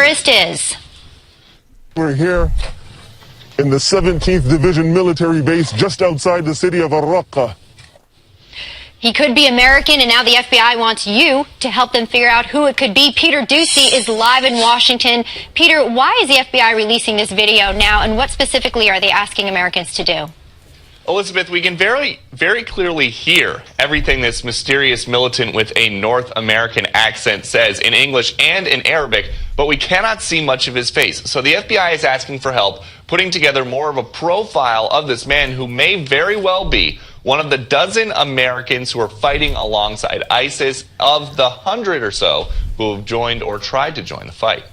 terrorist is. We're here in the 17th Division military base just outside the city of Al-Raqqa. He could be American, and now the FBI wants you to help them figure out who it could be. Peter Ducey is live in Washington. Peter, why is the FBI releasing this video now, and what specifically are they asking Americans to do? Elizabeth, we can very clearly hear everything this mysterious militant with a North American accent says in English and in Arabic, but we cannot see much of his face. So the FBI is asking for help putting together more of a profile of this man who may very well be one of the dozen Americans who are fighting alongside ISIS, of the 100 or so who have joined or tried to join the fight.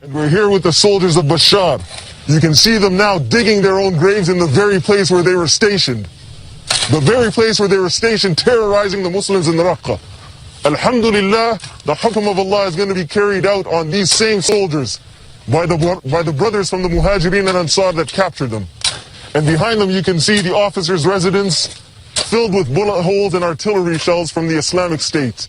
And we're here with the soldiers of Bashar. You can see them now digging their own graves in the very place where they were stationed. The very place where they were stationed, terrorizing the Muslims in Raqqa. Alhamdulillah, the hukm of Allah is going to be carried out on these same soldiers by the brothers from the Muhajirin and Ansar that captured them. And behind them you can see the officers' residence filled with bullet holes and artillery shells from the Islamic State.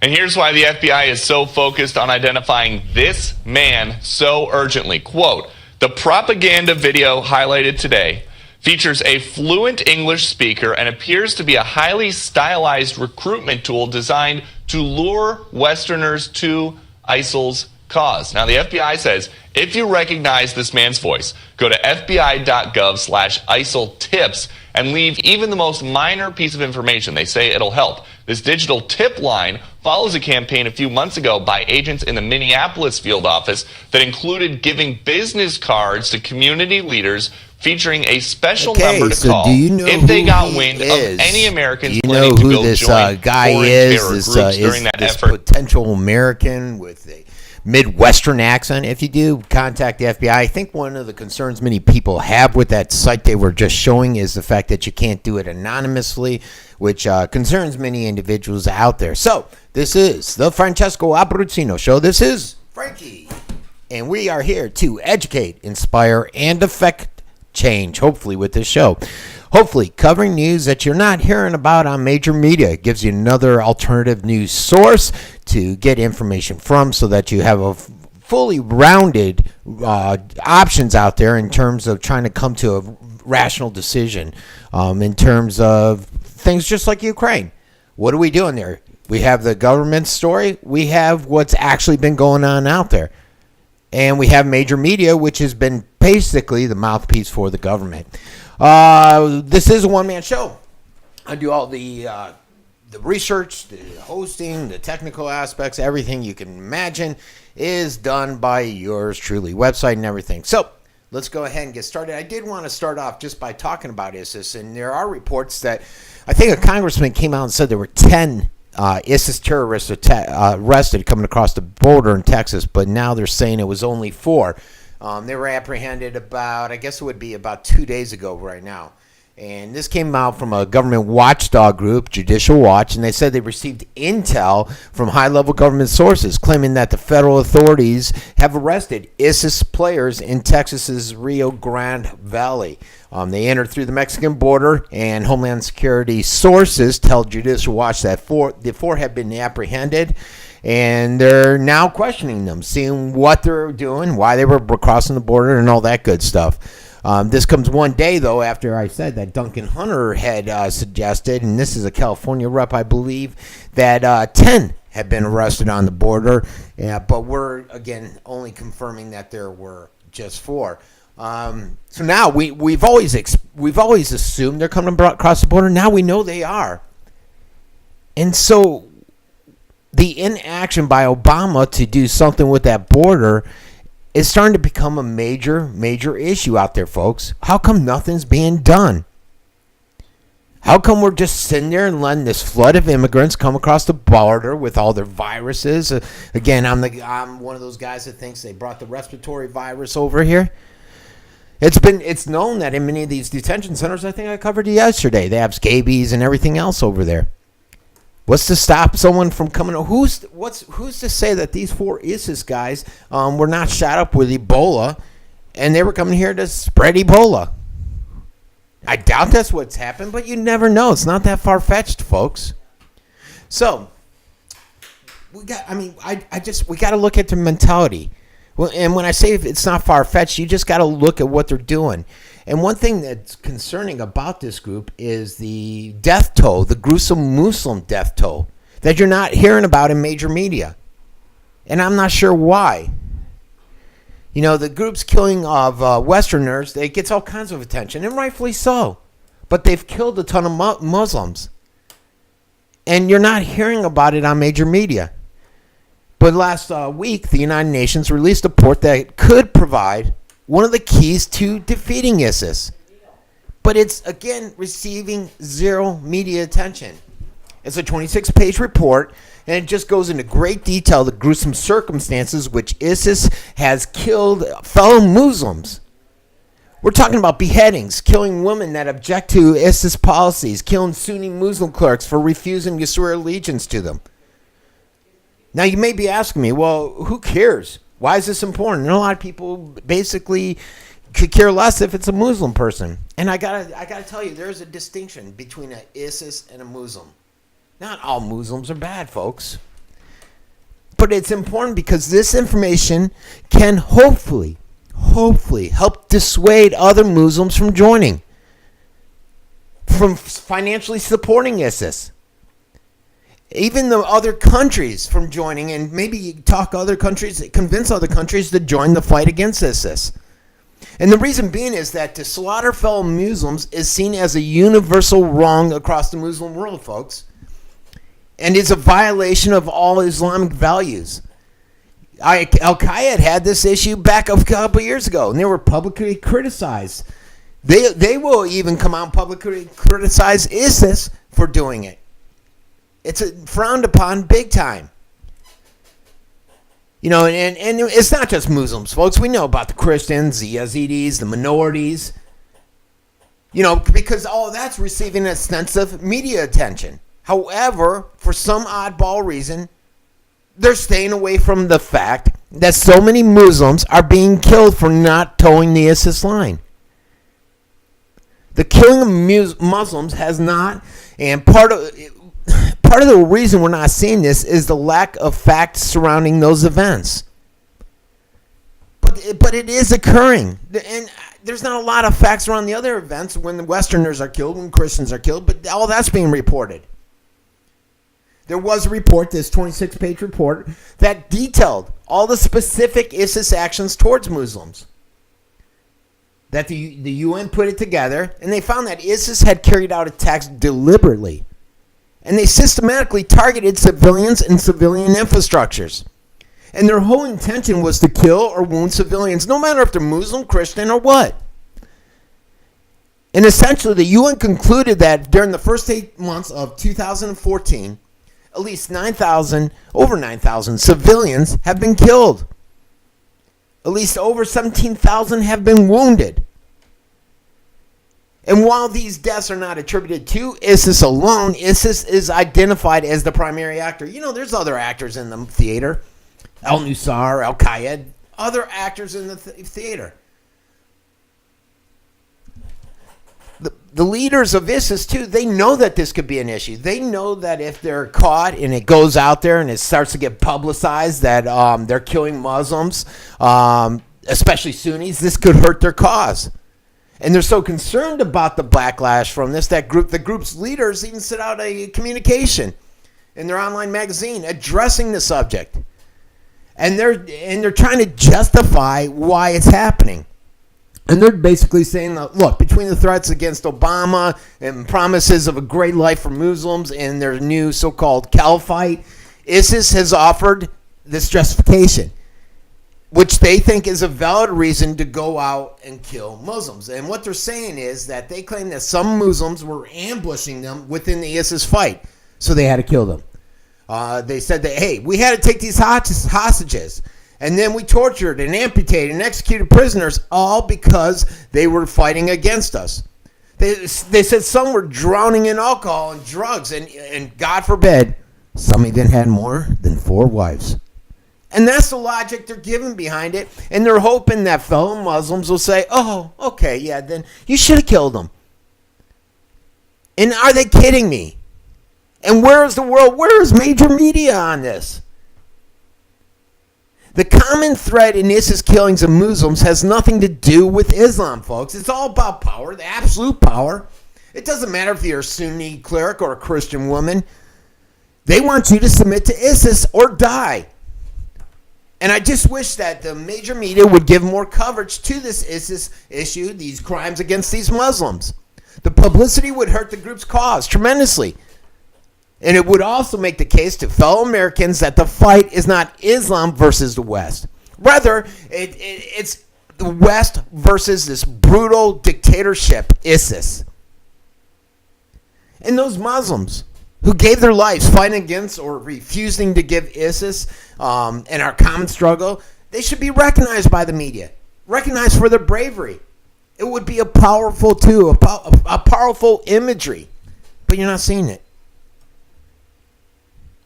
And here's why the FBI is so focused on identifying this man so urgently. Quote, the propaganda video highlighted today features a fluent English speaker and appears to be a highly stylized recruitment tool designed to lure Westerners to ISIL's cause. Now, the FBI says if you recognize this man's voice, go to fbi.gov/ISIL tips and leave even the most minor piece of information. They say it'll help. This digital tip line follows a campaign a few months ago by agents in the Minneapolis field office that included giving business cards to community leaders featuring a special number to call if they got wind of any Americans planning to go this join guy foreign is? terror This groups during that this effort. potential American with a Midwestern accent. If you do, contact the FBI. I think one of the concerns many people have with that site they were just showing is the fact that you can't do it anonymously, which concerns many individuals out there. So this is the Francesco Abbruzzino Show. This is Frankie, and we are here to educate, inspire, and affect change, hopefully, with this show. Hopefully, covering news that you're not hearing about on major media. It gives you another alternative news source to get information from so that you have a fully rounded options out there in terms of trying to come to a rational decision in terms of things just like Ukraine. What are we doing there? We have the government story. We have what's actually been going on out there. And we have major media, which has been basically the mouthpiece for the government. This is a one-man show. I do all the research, the hosting, the technical aspects, everything you can imagine is done by yours truly, website and everything. So let's go ahead and get started. I did want to start off just by talking about ISIS, and there are reports that I think a congressman came out and said there were 10 ISIS terrorists arrested coming across the border in Texas, but now they're saying it was only 4. They were apprehended about, I guess it would be about 2 days ago right now. And this came out from a government watchdog group, Judicial Watch, and they said they received intel from high-level government sources claiming that the federal authorities have arrested ISIS players in Texas's Rio Grande Valley. They entered through the Mexican border, and Homeland Security sources tell Judicial Watch that the 4 have been apprehended. And they're now questioning them, seeing what they're doing, why they were crossing the border, and all that good stuff. This comes one day, though, after I said that Duncan Hunter had suggested, and this is a California rep, I believe, that 10 have been arrested on the border. Yeah, but we're, again, only confirming that there were just 4. So now we've always assumed they're coming across the border. Now we know they are. And so the inaction by Obama to do something with that border is starting to become a major issue out there, folks. How come nothing's being done? How come we're just sitting there and letting this flood of immigrants come across the border with all their viruses? Again, I'm one of those guys that thinks they brought the respiratory virus over here. It's known that in many of these detention centers, I think I covered it yesterday, they have scabies and everything else over there. What's to stop someone from coming? Who's to say that these 4 ISIS guys were not shot up with Ebola, and they were coming here to spread Ebola? I doubt that's what's happened, but you never know. It's not that far-fetched, folks. So we got to look at the mentality. Well, and when I say it's not far-fetched, you just got to look at what they're doing. And one thing that's concerning about this group is the death toll, the gruesome Muslim death toll, that you're not hearing about in major media. And I'm not sure why. You know, the group's killing of Westerners, it gets all kinds of attention, and rightfully so. But they've killed a ton of Muslims. And you're not hearing about it on major media. But last week, the United Nations released a report that could provide one of the keys to defeating ISIS. But it's, again, receiving zero media attention. It's a 26-page report, and it just goes into great detail the gruesome circumstances which ISIS has killed fellow Muslims. We're talking about beheadings, killing women that object to ISIS policies, killing Sunni Muslim clerics for refusing to swear allegiance to them. Now, you may be asking me, well, who cares? Why is this important? And a lot of people basically could care less if it's a Muslim person. And I gotta tell you, there's a distinction between an ISIS and a Muslim. Not all Muslims are bad, folks. But it's important because this information can hopefully help dissuade other Muslims from joining, from financially supporting ISIS. Even the other countries from joining, and maybe talk other countries, convince other countries to join the fight against ISIS. And the reason being is that to slaughter fellow Muslims is seen as a universal wrong across the Muslim world, folks. And is a violation of all Islamic values. Al-Qaeda had this issue back a couple years ago, and they were publicly criticized. They will even come out and publicly criticize ISIS for doing it. It's frowned upon big time. You know, and it's not just Muslims, folks. We know about the Christians, the Yazidis, the minorities. You know, because all of that's receiving extensive media attention. However, for some oddball reason, they're staying away from the fact that so many Muslims are being killed for not towing the ISIS line. The killing of Muslims has not, and part of the reason we're not seeing this is the lack of facts surrounding those events. But it is occurring. And there's not a lot of facts around the other events when the Westerners are killed, when Christians are killed, but all that's being reported. There was a report, this 26-page report, that detailed all the specific ISIS actions towards Muslims. That the UN put it together, and they found that ISIS had carried out attacks deliberately. And they systematically targeted civilians and civilian infrastructures. And their whole intention was to kill or wound civilians, no matter if they're Muslim, Christian, or what. And essentially, the UN concluded that during the first 8 months of 2014, at least over 9,000 civilians have been killed. At least over 17,000 have been wounded. And while these deaths are not attributed to ISIS alone, ISIS is identified as the primary actor. You know, there's other actors in the theater. Al-Nusra, Al-Qaeda, other actors in the theater. The leaders of ISIS, too, they know that this could be an issue. They know that if they're caught and it goes out there and it starts to get publicized that they're killing Muslims, especially Sunnis, this could hurt their cause. And they're so concerned about the backlash from this, the group's leaders even sent out a communication in their online magazine addressing the subject. And they're trying to justify why it's happening. And they're basically saying, look, between the threats against Obama and promises of a great life for Muslims and their new so-called caliphate, ISIS has offered this justification, which they think is a valid reason to go out and kill Muslims. And what they're saying is that they claim that some Muslims were ambushing them within the ISIS fight, so they had to kill them. They said that, hey, we had to take these hostages, and then we tortured and amputated and executed prisoners, all because they were fighting against us. They said some were drowning in alcohol and drugs, and God forbid, some even had more than 4 wives. And that's the logic they're giving behind it. And they're hoping that fellow Muslims will say, oh, okay, yeah, then you should have killed them. And are they kidding me? And where is the world? Where is major media on this? The common thread in ISIS killings of Muslims has nothing to do with Islam, folks. It's all about power, the absolute power. It doesn't matter if you're a Sunni cleric or a Christian woman. They want you to submit to ISIS or die. And I just wish that the major media would give more coverage to this ISIS issue, these crimes against these Muslims. The publicity would hurt the group's cause tremendously. And it would also make the case to fellow Americans that the fight is not Islam versus the West. Rather, it's the West versus this brutal dictatorship, ISIS. And those Muslims who gave their lives fighting against or refusing to give ISIS and our common struggle, they should be recognized by the media, recognized for their bravery. It would be a powerful tool, a powerful imagery, but you're not seeing it.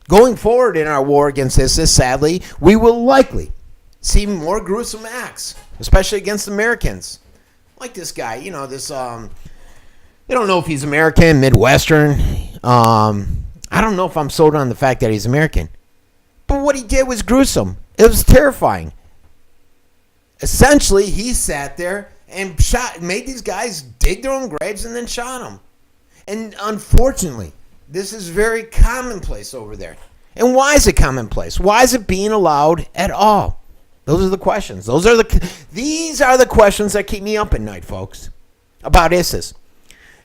Going forward in our war against ISIS, sadly, we will likely see more gruesome acts, especially against Americans. Like this guy, this, they don't know if he's American, Midwestern. I don't know if I'm sold on the fact that he's American. But what he did was gruesome. It was terrifying. Essentially, he sat there and made these guys dig their own graves and then shot them. And unfortunately, this is very commonplace over there. And why is it commonplace? Why is it being allowed at all? Those are the questions. These are the questions that keep me up at night, folks, about ISIS.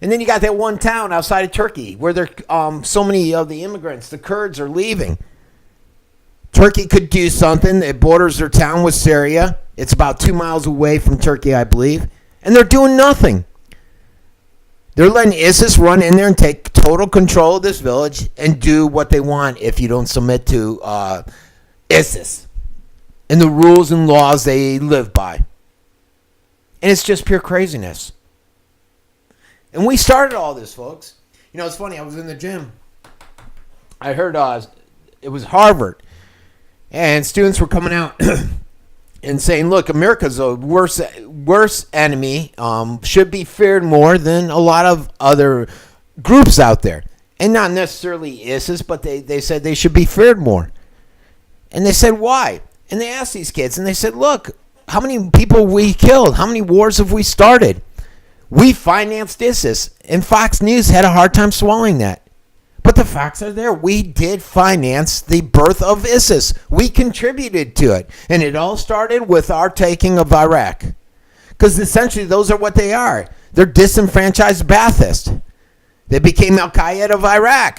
And then you got that one town outside of Turkey where so many of the immigrants, the Kurds, are leaving. Turkey could do something. It borders their town with Syria. It's about 2 miles away from Turkey, I believe. And they're doing nothing. They're letting ISIS run in there and take total control of this village and do what they want if you don't submit to ISIS and the rules and laws they live by. And it's just pure craziness. And we started all this, folks. It's funny. I was in the gym. I heard it was Harvard. And students were coming out and saying, look, America's a worse enemy, should be feared more than a lot of other groups out there. And not necessarily ISIS, but they said they should be feared more. And they said, why? And they asked these kids, and they said, look, how many people we killed? How many wars have we started? We financed ISIS, and Fox News had a hard time swallowing that. But the facts are there. We did finance the birth of ISIS. We contributed to it. And it all started with our taking of Iraq. Because essentially those are what they are. They're disenfranchised Baathists. They became Al-Qaeda of Iraq.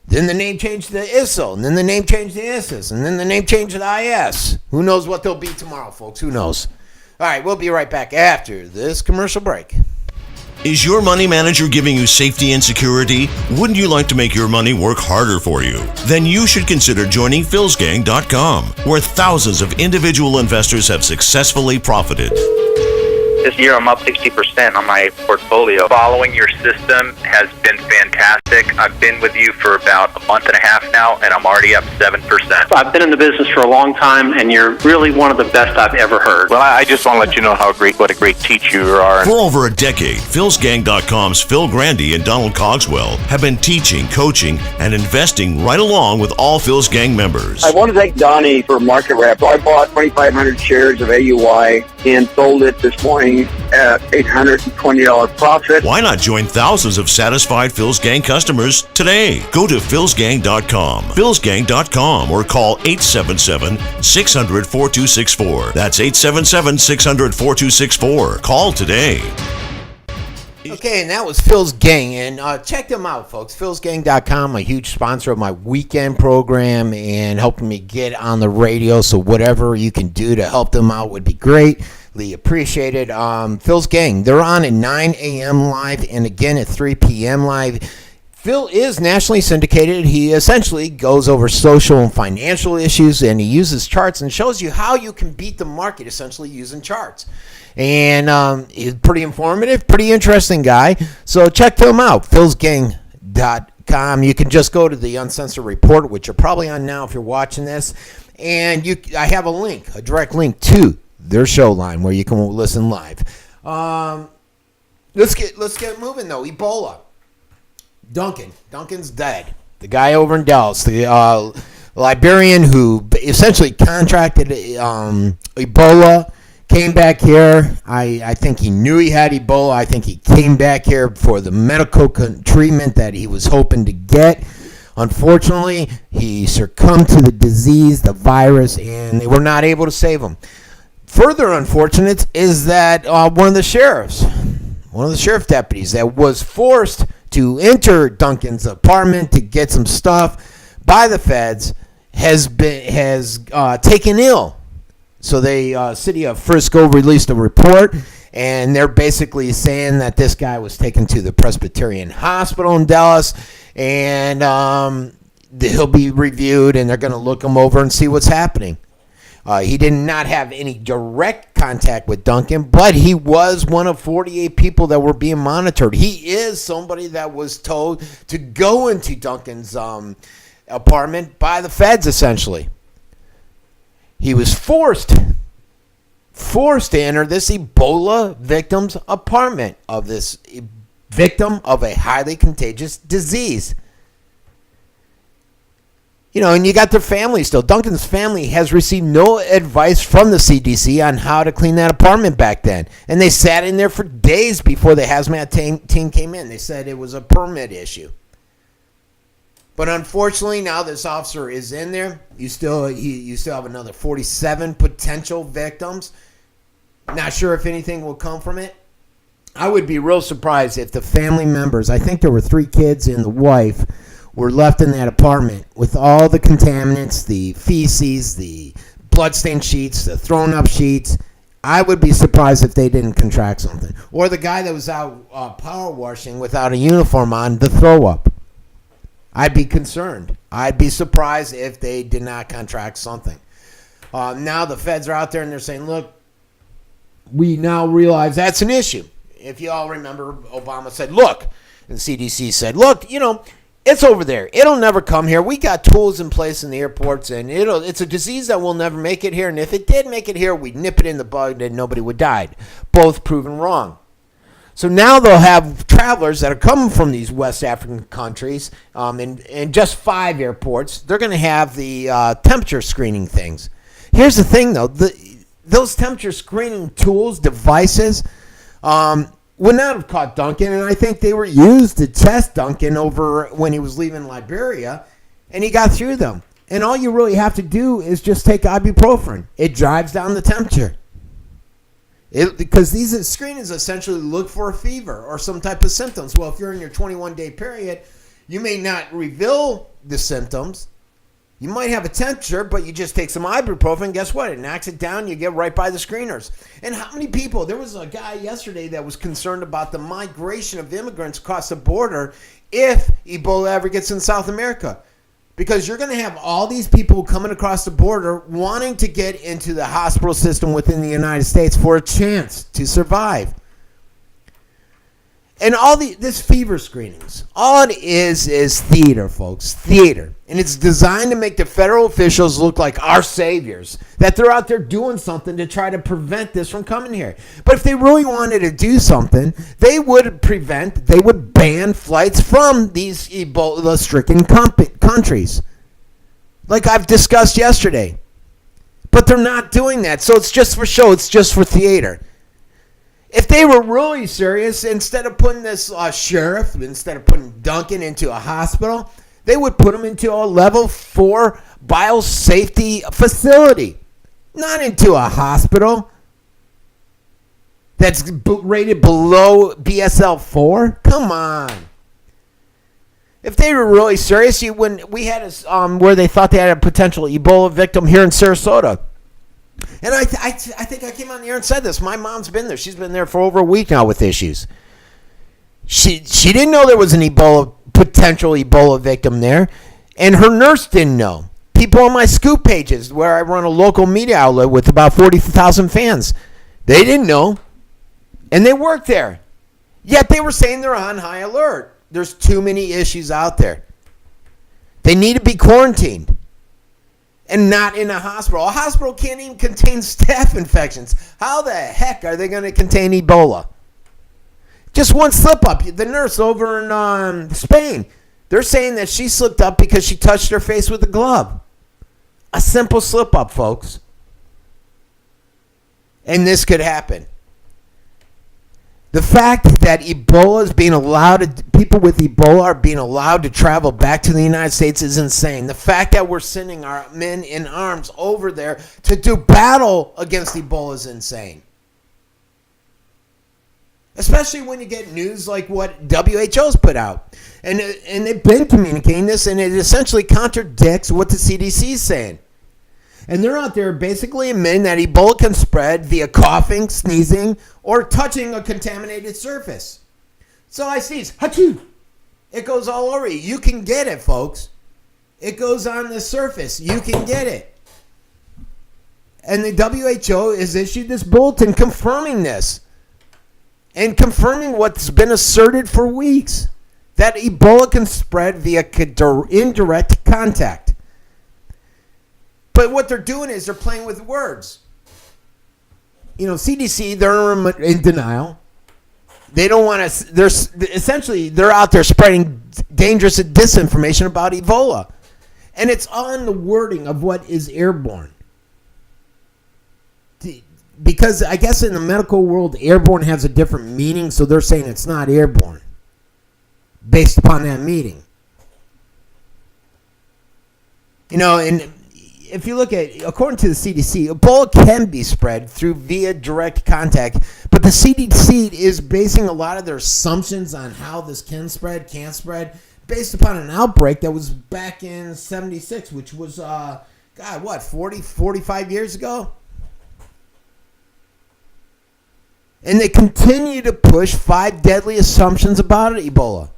Then the name changed to ISIL. And then the name changed to ISIS. And then the name changed to IS. Who knows what they'll be tomorrow, folks? Who knows? All right, we'll be right back after this commercial break. Is your money manager giving you safety and security? Wouldn't you like to make your money work harder for you? Then you should consider joining philsgang.com, where thousands of individual investors have successfully profited. This year I'm up 60% on my portfolio. Following your system has been fantastic. I've been with you for about a month and a half now, and I'm already up 7%. I've been in the business for a long time, and you're really one of the best I've ever heard. Well, I just want to let you know what a great teacher you are. For over a decade, philsgang.com's Phil Grandy and Donald Cogswell have been teaching, coaching, and investing right along with all Phil's Gang members. I want to thank Donnie for market wrap. I bought 2,500 shares of AUI and sold it this morning at $820 profit. Why not join thousands of satisfied Phil's Gang customers today? Go to philsgang.com, philsgang.com, or call 877-600-4264. That's 877-600-4264. Call today. Okay, and that was Phil's Gang, and check them out, folks. philsgang.com, a huge sponsor of my weekend program and helping me get on the radio, so whatever you can do to help them out would be greatly appreciated. Phil's Gang, they're on at 9 a.m. live and again at 3 p.m. live. Phil is nationally syndicated. He essentially goes over social and financial issues, and he uses charts and shows you how you can beat the market essentially using charts. And he's pretty informative, pretty interesting guy. So check him out, philsgang.com. You can just go to the Uncensored Report, which you're probably on now if you're watching this. And I have a direct link to their show line where you can listen live. Let's get moving, though. Ebola. Duncan's dead. The guy over in Dallas, the Liberian who essentially contracted Ebola, came back here. I think he knew he had Ebola. I think he came back here for the medical treatment that he was hoping to get. Unfortunately, he succumbed to the disease, the virus, and they were not able to save him. Further unfortunate is that one of the sheriff deputies that was forced to enter Duncan's apartment to get some stuff by the feds has taken ill. So the city of Frisco released a report, and they're basically saying that this guy was taken to the Presbyterian Hospital in Dallas, and he'll be reviewed, and they're going to look him over and see what's happening. He did not have any direct contact with Duncan, but he was one of 48 people that were being monitored. He is somebody that was told to go into Duncan's apartment by the feds, essentially. He was forced to enter this Ebola victim's apartment of this victim of a highly contagious disease. You know, and you got their family still. Duncan's family has received no advice from the CDC on how to clean that apartment back then. And they sat in there for days before the hazmat team came in. They said it was a permit issue. But unfortunately, now this officer is in there. You still have another 47 potential victims. Not sure if anything will come from it. I would be real surprised if the family members, I think there were 3 kids and the wife, were left in that apartment with all the contaminants, the feces, the bloodstained sheets, the thrown up sheets. I would be surprised if they didn't contract something. Or the guy that was out power washing without a uniform on, the throw up. I'd be concerned. I'd be surprised if they did not contract something. Now the feds are out there and they're saying, look, we now realize that's an issue. If you all remember, Obama said, look, and CDC said, look, you know, it's over there. It'll never come here. We got tools in place in the airports, and it's a disease that will never make it here. And if it did make it here, we'd nip it in the bud and nobody would die. Both proven wrong. So now they'll have travelers that are coming from these West African countries in just 5 airports. They're going to have the temperature screening things. Here's the thing, though. Those temperature screening tools, devices, would not have caught Duncan, and I think they were used to test Duncan over when he was leaving Liberia, and he got through them. And all you really have to do is just take ibuprofen. It drives down the temperature. Because these screenings essentially look for a fever or some type of symptoms. Well, if you're in your 21-day period, you may not reveal the symptoms. You might have a temperature, but you just take some ibuprofen. Guess what? It knocks it down. You get right by the screeners. And how many people? There was a guy yesterday that was concerned about the migration of immigrants across the border if Ebola ever gets in South America. Because you're going to have all these people coming across the border wanting to get into the hospital system within the United States for a chance to survive. And this fever screenings, all it is theater, folks, theater. And it's designed to make the federal officials look like our saviors, that they're out there doing something to try to prevent this from coming here. But if they really wanted to do something, they would ban flights from these Ebola-stricken countries, like I've discussed yesterday. But they're not doing that, so it's just for show, it's just for theater. If they were really serious, instead of putting this sheriff, instead of putting Duncan into a hospital, they would put him into a level 4 biosafety facility, not into a hospital that's rated below BSL 4. Come on. If they were really serious, we had where they thought they had a potential Ebola victim here in Sarasota. And I think I came on the air and said this. My mom's been there. She's been there for over a week now with issues. She didn't know there was an potential Ebola victim there, and her nurse didn't know. People on my scoop pages, where I run a local media outlet with about 40,000 fans, they didn't know, and they work there. Yet they were saying they're on high alert. There's too many issues out there. They need to be quarantined. And not in a hospital. A hospital can't even contain staph infections. How the heck are they going to contain Ebola? Just one slip up. The nurse over in Spain, they're saying that she slipped up because she touched her face with a glove. A simple slip-up, folks. And this could happen. The fact that Ebola is being allowed, people with Ebola are being allowed to travel back to the United States is insane. The fact that we're sending our men in arms over there to do battle against Ebola is insane. Especially when you get news like what WHO's put out. And they've been communicating this, and it essentially contradicts what the CDC is saying. And they're out there basically admitting that Ebola can spread via coughing, sneezing, or touching a contaminated surface. So I sneeze, achoo! It goes all over you. You can get it, folks. It goes on the surface. You can get it. And the WHO has issued this bulletin confirming this. And confirming what's been asserted for weeks. That Ebola can spread via indirect contact. But what they're doing is they're playing with words. You know, CDC, they're in denial. They don't want to, they're out there spreading dangerous disinformation about Ebola. And it's on the wording of what is airborne. Because I guess in the medical world, airborne has a different meaning, so they're saying it's not airborne. Based upon that meaning. You know, and if you look at, according to the CDC, Ebola can be spread via direct contact, but the CDC is basing a lot of their assumptions on how this can't spread, based upon an outbreak that was back in 76, which was, 45 years ago? And they continue to push 5 deadly assumptions about Ebola,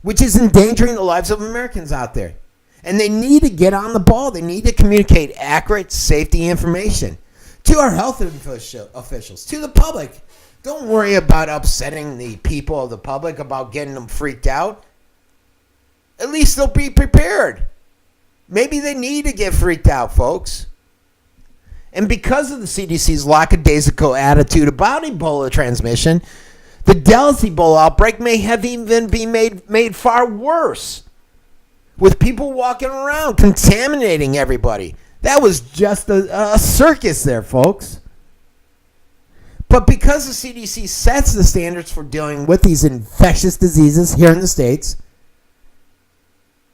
which is endangering the lives of Americans out there. And they need to get on the ball. They need to communicate accurate safety information to our health officials, to the public. Don't worry about upsetting the people of the public, about getting them freaked out. At least they'll be prepared. Maybe they need to get freaked out, folks. And because of the CDC's lackadaisical attitude about Ebola transmission, the Dallas Ebola outbreak may have even been made far worse, with people walking around contaminating everybody. That was just a circus there, folks. But because the CDC sets the standards for dealing with these infectious diseases here in the States,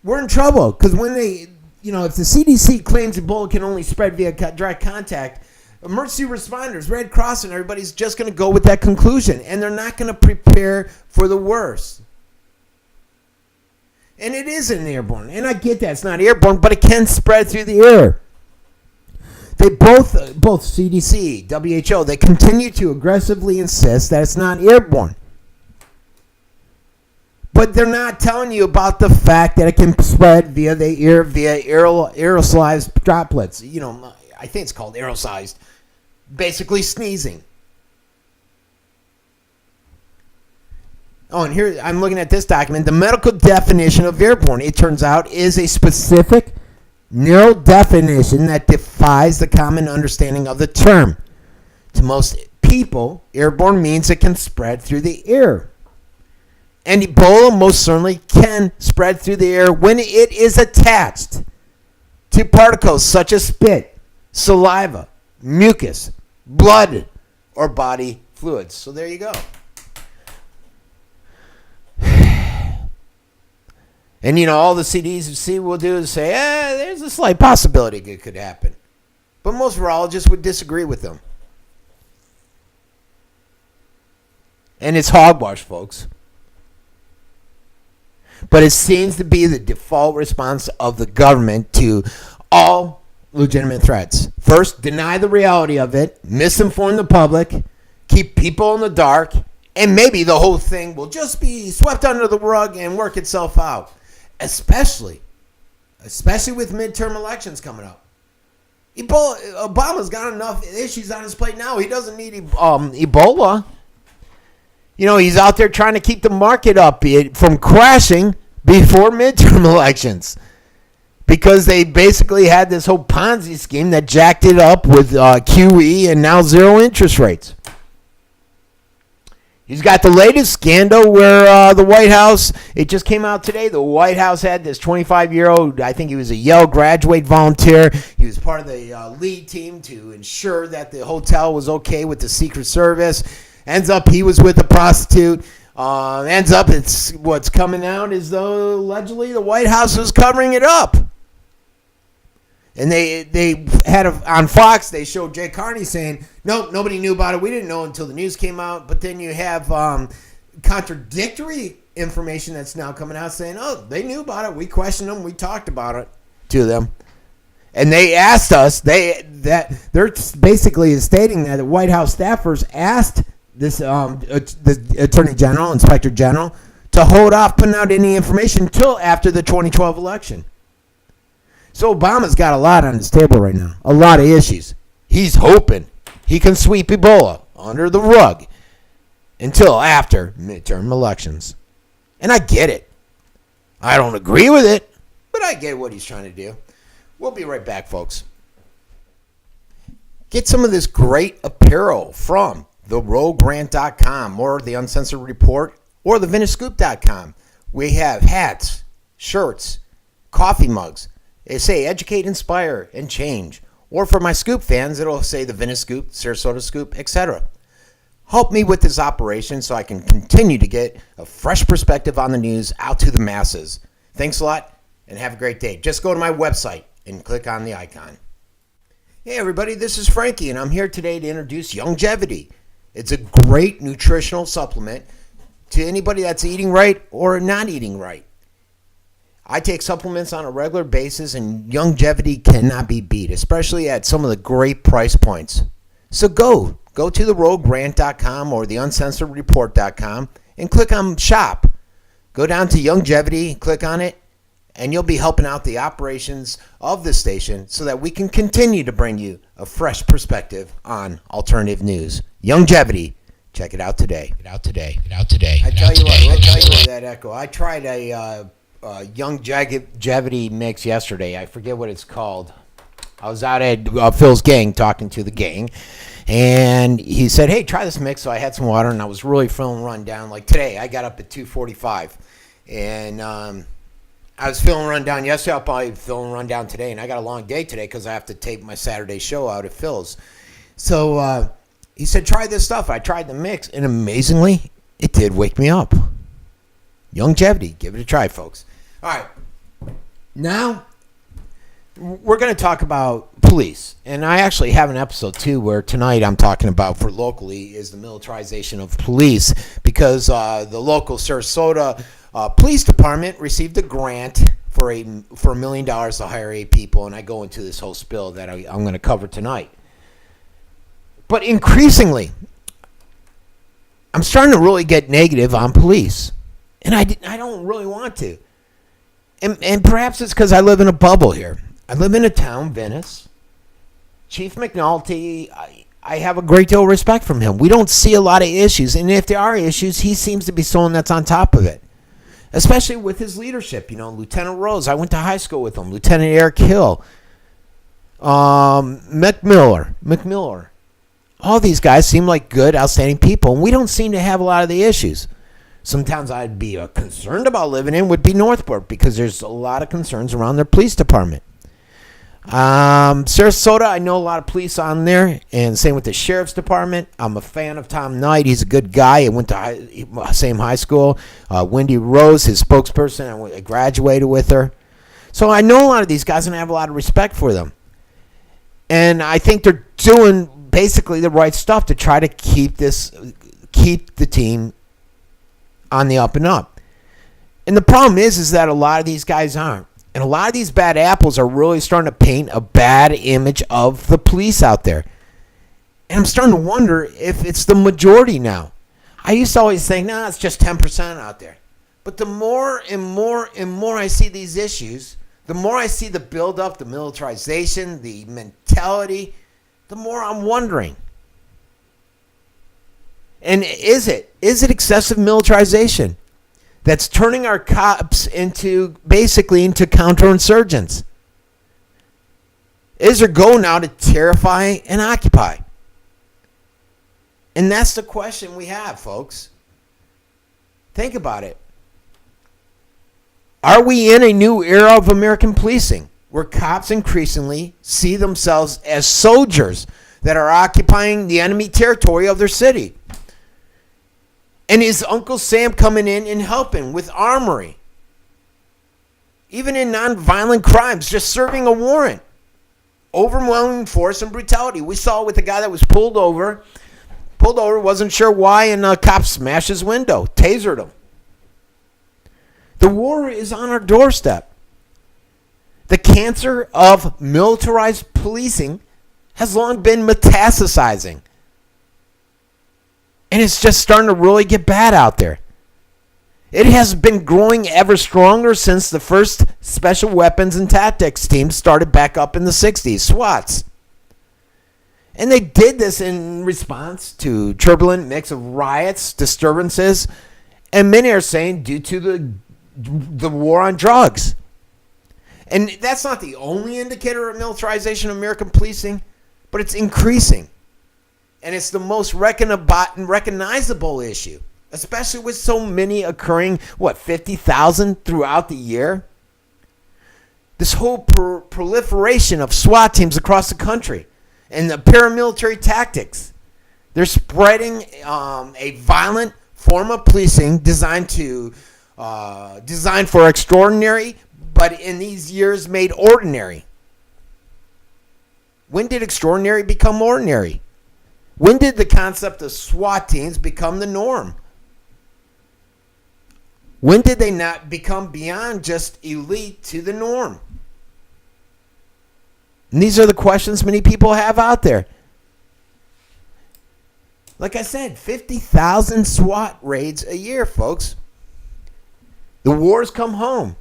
we're in trouble. Because when if the CDC claims Ebola can only spread via direct contact, emergency responders, Red Cross, and everybody's just going to go with that conclusion. And they're not going to prepare for the worst. And it isn't airborne. And I get that it's not airborne, but it can spread through the air. They both CDC, WHO, they continue to aggressively insist that it's not airborne. But they're not telling you about the fact that it can spread via the air, via aerosolized droplets. I think it's called aerosolized. Basically sneezing. Oh, and here I'm looking at this document. The medical definition of airborne, it turns out, is a specific, narrow definition that defies the common understanding of the term. To most people, airborne means it can spread through the air. And Ebola most certainly can spread through the air when it is attached to particles such as spit, saliva, mucus, blood, or body fluids. So there you go. And, all the CDC will do is say, there's a slight possibility it could happen. But most virologists would disagree with them. And it's hogwash, folks. But it seems to be the default response of the government to all legitimate threats. First, deny the reality of it, misinform the public, keep people in the dark, and maybe the whole thing will just be swept under the rug and work itself out. Especially with midterm elections coming up. Obama's got enough issues on his plate now. He doesn't need Ebola. He's out there trying to keep the market up from crashing before midterm elections. Because they basically had this whole Ponzi scheme that jacked it up with QE and now zero interest rates. He's got the latest scandal where the White House, it just came out today, the White House had this 25-year-old, I think he was a Yale graduate volunteer. He was part of the lead team to ensure that the hotel was okay with the Secret Service. Ends up he was with a prostitute. Ends up it's what's coming out is though allegedly the White House was covering it up. And they had on Fox, they showed Jay Carney saying, nope, nobody knew about it. We didn't know until the news came out. But then you have contradictory information that's now coming out saying, oh, they knew about it. We questioned them. We talked about it to them. And they asked us, they're basically stating that the White House staffers asked this the Attorney General, Inspector General, to hold off putting out any information until after the 2012 election. So Obama's got a lot on his table right now, a lot of issues. He's hoping he can sweep Ebola under the rug until after midterm elections. And I get it. I don't agree with it, but I get what he's trying to do. We'll be right back, folks. Get some of this great apparel from theroguegrant.com or the Uncensored Report or thevintagescoop.com. We have hats, shirts, coffee mugs. They say educate, inspire, and change. Or for my Scoop fans, it'll say the Vintage Scoop, Sarasota Scoop, etc. Help me with this operation so I can continue to get a fresh perspective on the news out to the masses. Thanks a lot, and have a great day. Just go to my website and click on the icon. Hey everybody, this is Frankie, and I'm here today to introduce Longevity. It's a great nutritional supplement to anybody that's eating right or not eating right. I take supplements on a regular basis, and Longevity cannot be beat, especially at some of the great price points. So go to theroguegrant.com or the uncensoredreport.com and click on shop. Go down to Longevity, click on it, and you'll be helping out the operations of the station so that we can continue to bring you a fresh perspective on alternative news. Longevity. Check it out today. I tell you what, that echo. I tried a Longevity mix yesterday. I forget what it's called. I was out at Phil's gang talking to the gang, and he said, hey, try this mix. So I had some water, and I was really feeling run down. Like today, I got up at 2:45, and I was feeling run down yesterday. I'll probably feeling run down today, and I got a long day today because I have to tape my Saturday show out at Phil's. So he said, try this stuff. I tried the mix, and amazingly, it did wake me up. Longevity. Give it a try, folks. All right, now we're going to talk about police, and I actually have an episode too where tonight I'm talking about for locally is the militarization of police because the local Sarasota police department received a grant for $1 million to hire 8 people, and I go into this whole spill that I'm going to cover tonight. But increasingly, I'm starting to really get negative on police, and I don't really want to. And perhaps it's because I live in a bubble here. I live in a town, Venice. Chief McNulty, I have a great deal of respect from him. We don't see a lot of issues. And if there are issues, he seems to be someone that's on top of it. Especially with his leadership. You know, Lieutenant Rose, I went to high school with him. Lieutenant Eric Hill. McMiller. All these guys seem like good, outstanding people. And we don't seem to have a lot of the issues. Some towns I'd be concerned about living in would be Northport because there's a lot of concerns around their police department. Sarasota, I know a lot of police on there, and same with the sheriff's department. I'm a fan of Tom Knight. He's a good guy. I went to same high school. Wendy Rose, his spokesperson, I graduated with her. So I know a lot of these guys, and I have a lot of respect for them. And I think they're doing basically the right stuff to try to keep the team on the up and up. And the problem is that a lot of these guys aren't. And a lot of these bad apples are really starting to paint a bad image of the police out there. And I'm starting to wonder if it's the majority now. I used to always think, it's just 10% out there. But the more and more and more I see these issues, the more I see the buildup, the militarization, the mentality, the more I'm wondering. And is it excessive militarization that's turning our cops into counterinsurgents? Is their goal now to terrify and occupy? And that's the question we have, folks. Think about it. Are we in a new era of American policing where cops increasingly see themselves as soldiers that are occupying the enemy territory of their city? And is Uncle Sam coming in and helping with armory? Even in nonviolent crimes, just serving a warrant. Overwhelming force and brutality. We saw it with the guy that was pulled over, wasn't sure why, and a cop smashed his window, tasered him. The war is on our doorstep. The cancer of militarized policing has long been metastasizing. And it's just starting to really get bad out there. It has been growing ever stronger since the first Special Weapons and Tactics team started back up in the 60s, SWATs. And they did this in response to turbulent mix of riots, disturbances, and many are saying due to the war on drugs. And that's not the only indicator of militarization of American policing, but it's increasing. And it's the most recognizable issue, especially with so many occurring, 50,000 throughout the year? This whole proliferation of SWAT teams across the country and the paramilitary tactics. They're spreading a violent form of policing designed for extraordinary, but in these years made ordinary. When did extraordinary become ordinary? When did the concept of SWAT teams become the norm? When did they not become beyond just elite to the norm? And these are the questions many people have out there. Like I said, 50,000 SWAT raids a year, folks. The wars come home.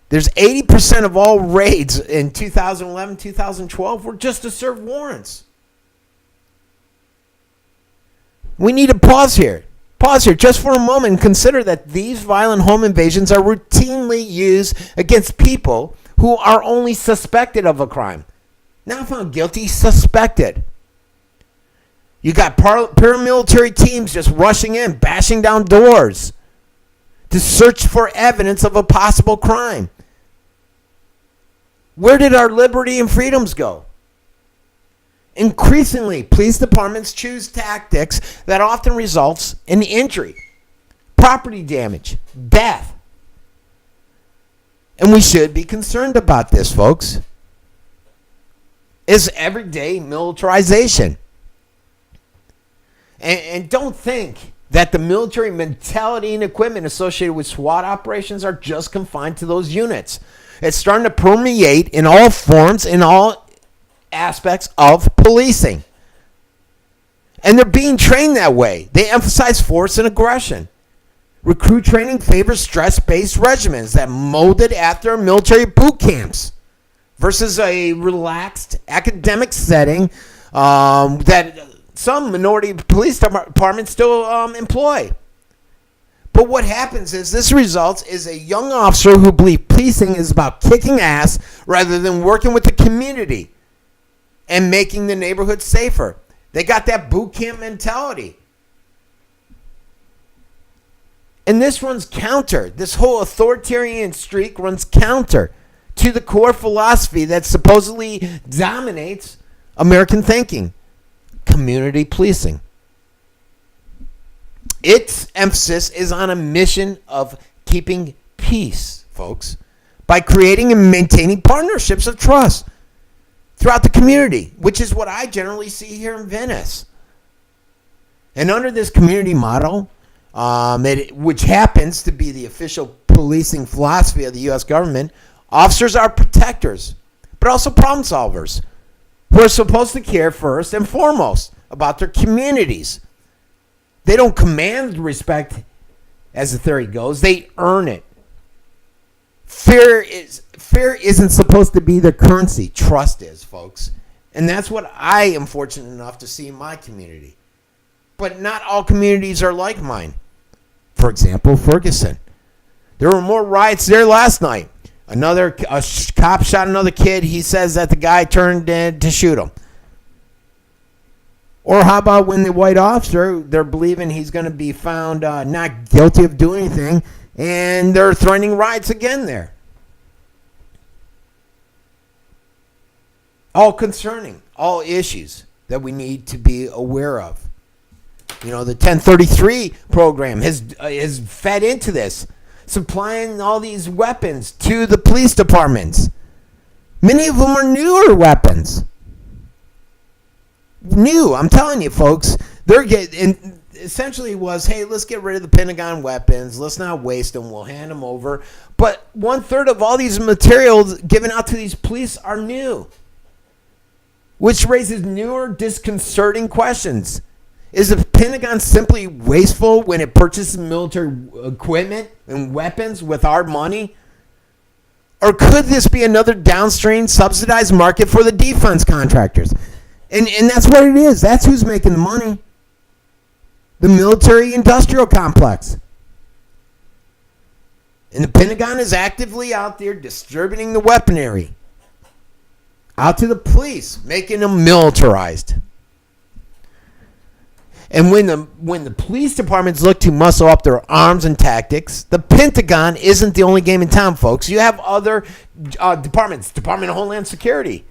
There's 80% of all raids in 2011, 2012 were just to serve warrants. We need to pause here just for a moment and consider that these violent home invasions are routinely used against people who are only suspected of a crime. Not found guilty, suspected. You got paramilitary teams just rushing in, bashing down doors to search for evidence of a possible crime. Where did our liberty and freedoms go? Increasingly, police departments choose tactics that often results in injury, property damage, death. And we should be concerned about this, folks. It's everyday militarization. And don't think that the military mentality and equipment associated with SWAT operations are just confined to those units. It's starting to permeate in all forms, in all aspects of policing. And they're being trained that way. They emphasize force and aggression. Recruit training favors stress-based regimens that molded after military boot camps versus a relaxed academic setting that some minority police departments still employ. But what happens is this results is a young officer who believes policing is about kicking ass rather than working with the community and making the neighborhood safer. They got that boot camp mentality. And this runs counter. This whole authoritarian streak runs counter to the core philosophy that supposedly dominates American thinking. Community policing. Its emphasis is on a mission of keeping peace, folks, by creating and maintaining partnerships of trust throughout the community, which is what I generally see here in Venice. And under this community model, which happens to be the official policing philosophy of the U.S. government, officers are protectors, but also problem solvers, who are supposed to care first and foremost about their communities. They don't command respect, as the theory goes. They earn it. Fear isn't supposed to be the currency. Trust is, folks. And that's what I am fortunate enough to see in my community. But not all communities are like mine. For example, Ferguson. There were more riots there last night. A cop shot another kid. He says that the guy turned in to shoot him. Or how about when the white officer, they're believing he's going to be found not guilty of doing anything, and they're threatening riots again there. All concerning, all issues that we need to be aware of. You know, the 1033 program has fed into this, supplying all these weapons to the police departments. Many of them are newer weapons. New, I'm telling you, folks. They're getting essentially was, hey, let's get rid of the Pentagon weapons. Let's not waste them. We'll hand them over. But 1/3 of all these materials given out to these police are new, which raises newer, disconcerting questions. Is the Pentagon simply wasteful when it purchases military equipment and weapons with our money? Or could this be another downstream subsidized market for the defense contractors? And that's what it is. That's who's making the money. The military-industrial complex. And the Pentagon is actively out there distributing the weaponry out to the police, making them militarized. And when the police departments look to muscle up their arms and tactics, the Pentagon isn't the only game in town, folks. You have other departments, Department of Homeland Security.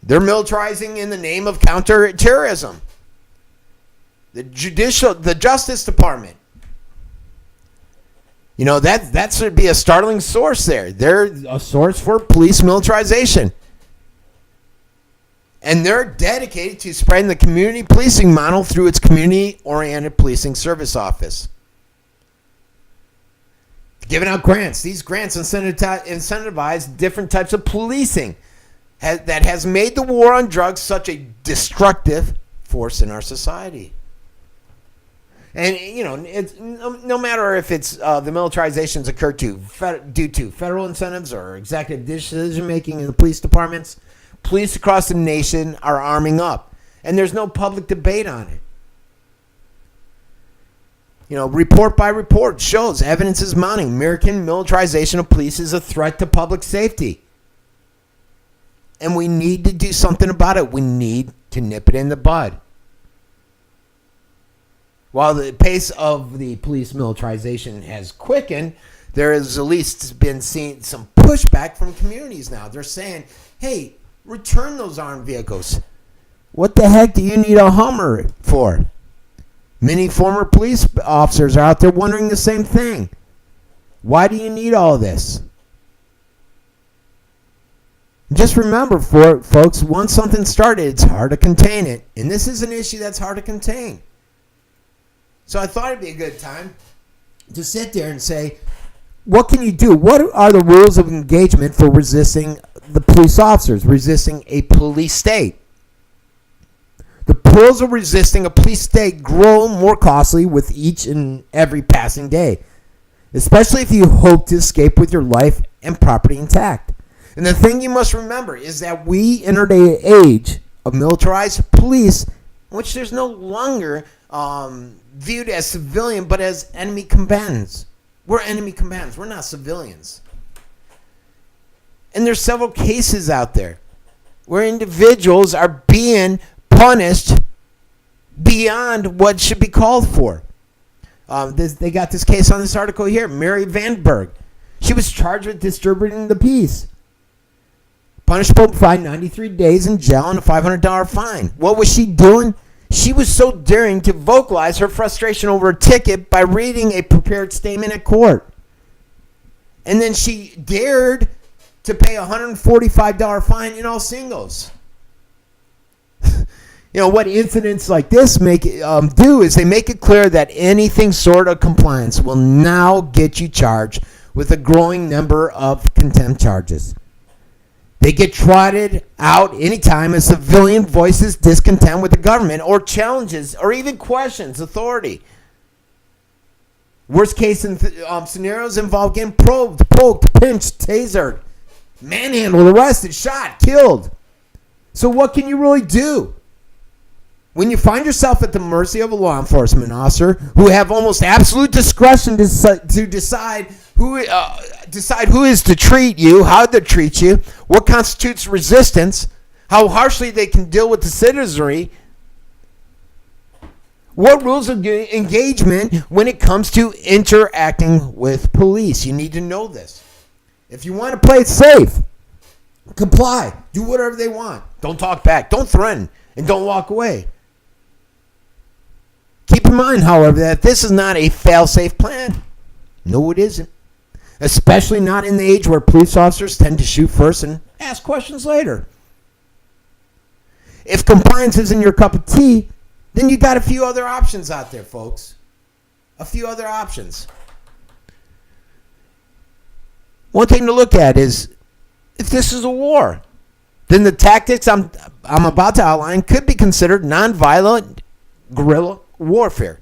They're militarizing in the name of counterterrorism. The Justice Department. You know, that should be a startling source there. They're a source for police militarization. And they're dedicated to spreading the community policing model through its community-oriented policing service office. Giving out grants. These grants incentivize different types of policing that has made the war on drugs such a destructive force in our society. And, you know, it's, no matter if it's the militarizations occurred due to federal incentives or executive decision-making in the police departments, police across the nation are arming up. And there's no public debate on it. You know, report by report shows evidence is mounting. American militarization of police is a threat to public safety. And we need to do something about it. We need to nip it in the bud. While the pace of the police militarization has quickened, there has at least been seen some pushback from communities now. They're saying, hey, return those armed vehicles. What the heck do you need a Hummer for? Many former police officers are out there wondering the same thing. Why do you need all this? Just remember, folks, once something started, it's hard to contain it. And this is an issue that's hard to contain. So I thought it'd be a good time to sit there and say, what can you do? What are the rules of engagement for resisting the police officers, resisting a police state? The pearls of resisting a police state grow more costly with each and every passing day, especially if you hope to escape with your life and property intact. And the thing you must remember is that we entered an age of militarized police in which there's no longer viewed as civilian but as enemy combatants. We're enemy combatants. We're not civilians. And there's several cases out there where individuals are being punished beyond what should be called for. They got this case on this article here. Mary Vandenberg. She was charged with distributing the peace. Punishable by 93 days in jail and a $500 fine. What was she doing? She was so daring to vocalize her frustration over a ticket by reading a prepared statement at court. And then she dared to pay a $145 fine in all singles. You know, what incidents like this do is they make it clear that anything short of compliance will now get you charged with a growing number of contempt charges. They get trotted out anytime a civilian voices discontent with the government or challenges or even questions authority. Worst case scenarios involve getting probed, poked, pinched, tasered, manhandled, arrested, shot, killed. So what can you really do? When you find yourself at the mercy of a law enforcement officer who have almost absolute discretion to decide who is to treat you, how to treat you, what constitutes resistance, how harshly they can deal with the citizenry, what rules of engagement when it comes to interacting with police. You need to know this. If you want to play it safe, comply. Do whatever they want. Don't talk back. Don't threaten. And don't walk away. Keep in mind, however, that this is not a fail-safe plan. No, it isn't. Especially not in the age where police officers tend to shoot first and ask questions later. If compliance isn't your cup of tea, then you got a few other options out there, folks. A few other options. One thing to look at is, if this is a war, then the tactics I'm about to outline could be considered nonviolent guerrilla warfare.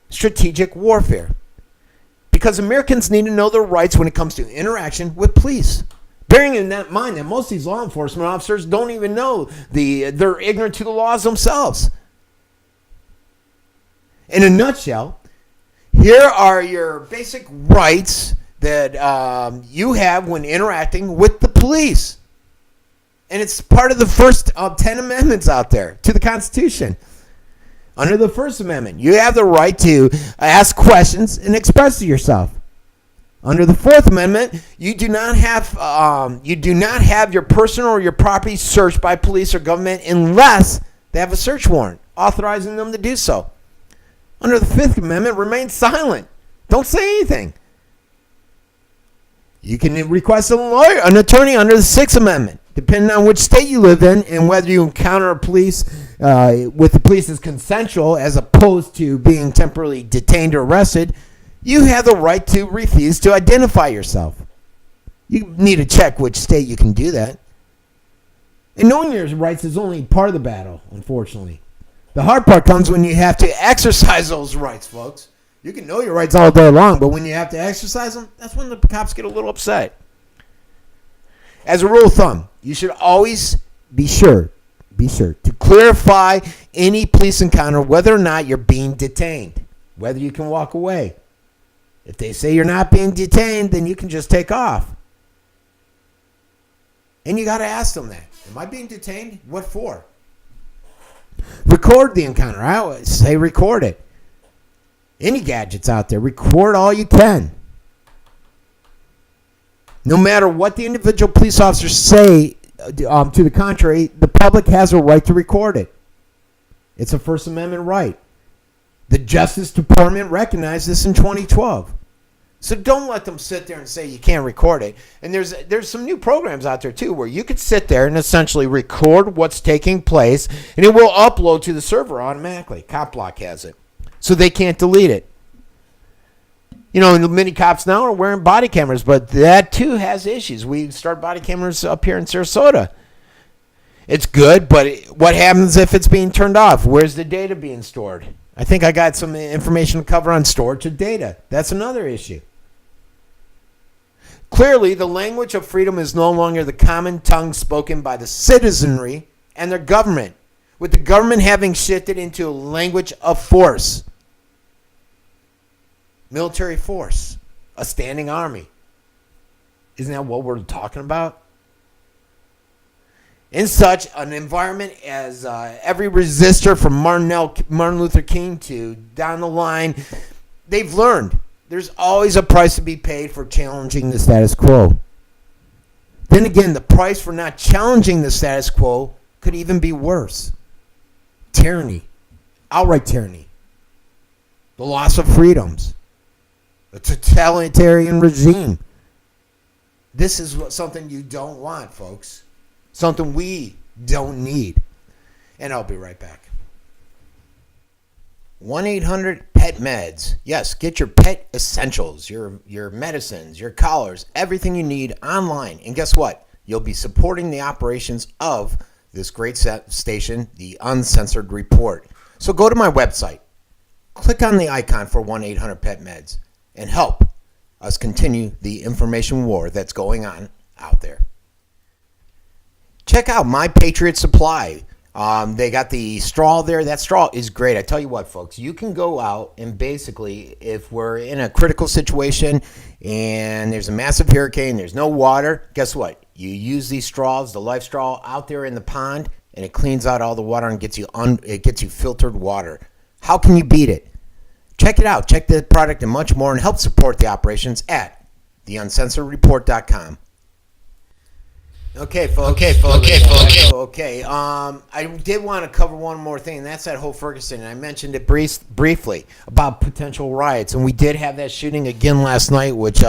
Strategic warfare. Because Americans need to know their rights when it comes to interaction with police. Bearing in that mind that most of these law enforcement officers don't even know they're ignorant to the laws themselves. In a nutshell, here are your basic rights that you have when interacting with the police. And it's part of the first 10 amendments out there to the Constitution. Under the First Amendment, you have the right to ask questions and express yourself. Under the Fourth Amendment, you do not have your personal or your property searched by police or government unless they have a search warrant authorizing them to do so. Under the Fifth Amendment, remain silent. Don't say anything. You can request an attorney under the Sixth Amendment, depending on which state you live in and whether you encounter a police with the police as consensual as opposed to being temporarily detained or arrested. You have the right to refuse to identify yourself. You need to check which state you can do that. And knowing your rights is only part of the battle, unfortunately. The hard part comes when you have to exercise those rights, folks. You can know your rights all day long, but when you have to exercise them, that's when the cops get a little upset. As a rule of thumb, you should always be sure to clarify any police encounter whether or not you're being detained, whether you can walk away. If they say you're not being detained, then you can just take off. And you got to ask them that. Am I being detained? What for? Record the encounter. I always say record it. Any gadgets out there, record all you can. No matter what the individual police officers say to the contrary, the public has a right to record it. It's a First Amendment right. The Justice Department recognized this in 2012. So don't let them sit there and say you can't record it. And there's some new programs out there too where you could sit there and essentially record what's taking place and it will upload to the server automatically. CopBlock has it. So they can't delete it. You know, and many cops now are wearing body cameras, but that too has issues. We start body cameras up here in Sarasota. It's good, but what happens if it's being turned off? Where's the data being stored? I think I got some information to cover on storage of data. That's another issue. Clearly, the language of freedom is no longer the common tongue spoken by the citizenry and their government, with the government having shifted into a language of force. Military force, a standing army. Isn't that what we're talking about? In such an environment as every resistor from Martin Luther King to down the line, they've learned there's always a price to be paid for challenging the status quo. Then again, the price for not challenging the status quo could even be worse. Tyranny, outright tyranny, the loss of freedoms, a totalitarian regime. This is something you don't want, folks. Something we don't need. And I'll be right back. 1-800-PET-MEDS. Yes, get your pet essentials, your medicines, your collars, everything you need online. And guess what? You'll be supporting the operations of this great station, the Uncensored Report. So go to my website, click on the icon for 1-800-PET-MEDS, and help us continue the information war that's going on out there. Check out My Patriot Supply. They got the straw there. That straw is great. I tell you what, folks, you can go out and basically, if we're in a critical situation and there's a massive hurricane, there's no water, guess what? You use these straws, the life straw, out there in the pond, and it cleans out all the water and gets you filtered water. How can you beat it? Check it out. Check the product and much more, and help support the operations at theuncensoredreport.com. Okay, folks. I did want to cover one more thing, and that's that whole Ferguson. And I mentioned it briefly about potential riots, and we did have that shooting again last night, which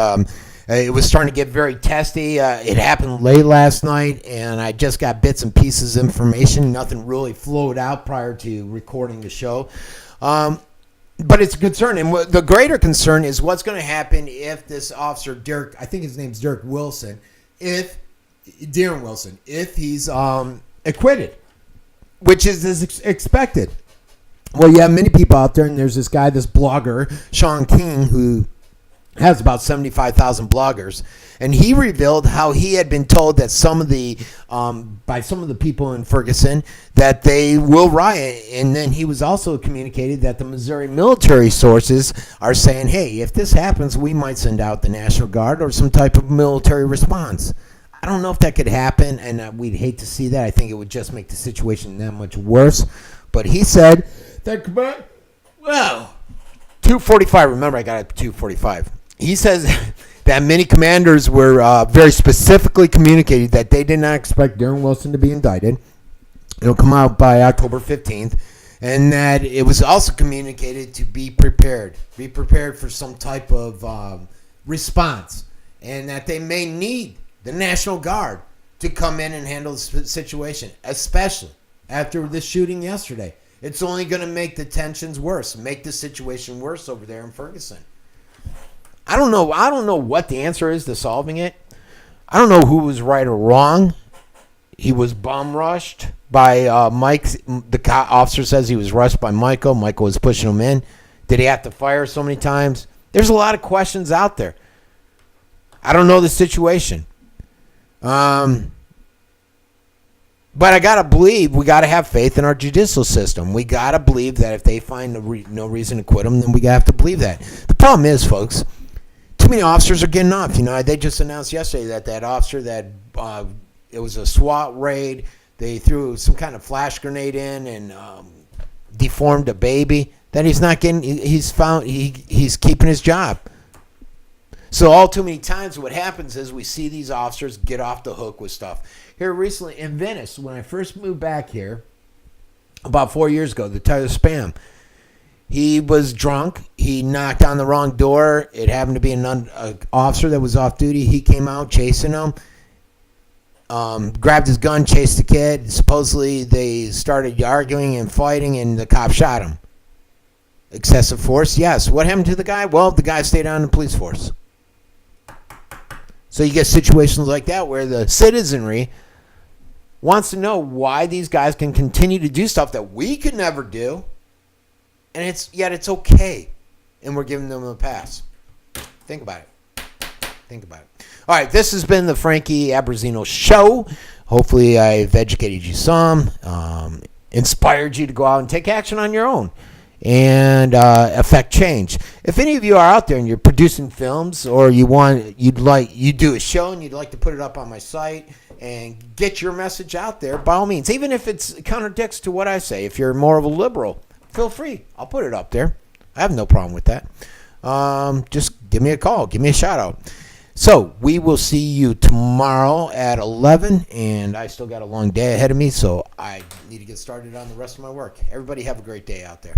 it was starting to get very testy. It happened late last night, and I just got bits and pieces of information. Nothing really flowed out prior to recording the show. But it's a concern, and the greater concern is what's going to happen if this officer, Derek, I think his name's Derek Wilson, Darren Wilson, if he's acquitted, which is expected. Well, you have many people out there, and there's this guy, this blogger, Sean King, who has about 75,000 bloggers, and he revealed how he had been told that by some of the people in Ferguson that they will riot, and then he was also communicated that the Missouri military sources are saying, hey, if this happens, we might send out the National Guard or some type of military response. I don't know if that could happen, and we'd hate to see that. I think it would just make the situation that much worse. But he said that, 245, remember I got it 245. He says that many commanders were very specifically communicated that they did not expect Darren Wilson to be indicted. It'll come out by October 15th. And that it was also communicated to be prepared. Be prepared for some type of response. And that they may need the National Guard to come in and handle the situation, especially after the shooting yesterday. It's only going to make the tensions worse, make the situation worse over there in Ferguson. I don't know what the answer is to solving it. I don't know who was right or wrong. He was bum rushed by Mike. The officer says he was rushed by Michael. Michael was pushing him in. Did he have to fire so many times? There's a lot of questions out there. I don't know the situation. But I got to believe we got to have faith in our judicial system. We got to believe that if they find no reason to quit them, then we have to believe that. The problem is, folks, too many officers are getting off. You know, they just announced yesterday that officer that it was a SWAT raid. They threw some kind of flash grenade in and deformed a baby. That he's not getting. He's keeping his job. So all too many times what happens is we see these officers get off the hook with stuff. Here recently in Venice, when I first moved back here, about 4 years ago, the Tyler Spam, he was drunk. He knocked on the wrong door. It happened to be an officer that was off duty. He came out chasing him, grabbed his gun, chased the kid. Supposedly they started arguing and fighting, and the cop shot him. Excessive force, yes. What happened to the guy? Well, the guy stayed on the police force. So you get situations like that where the citizenry wants to know why these guys can continue to do stuff that we could never do, and it's okay, and we're giving them a pass. Think about it. All right, this has been the Frankie Abbruzzino Show. Hopefully I've educated you some, inspired you to go out and take action on your own and affect change. If any of you are out there and you're producing films, or you do a show and you'd like to put it up on my site and get your message out there, by all means, even if it contradicts to what I say, if you're more of a liberal, feel free. I'll put it up there. I have no problem with that. Just give me a call, give me a shout out. So we will see you tomorrow at 11, and I still got a long day ahead of me, so I need to get started on the rest of my work. Everybody have a great day out there.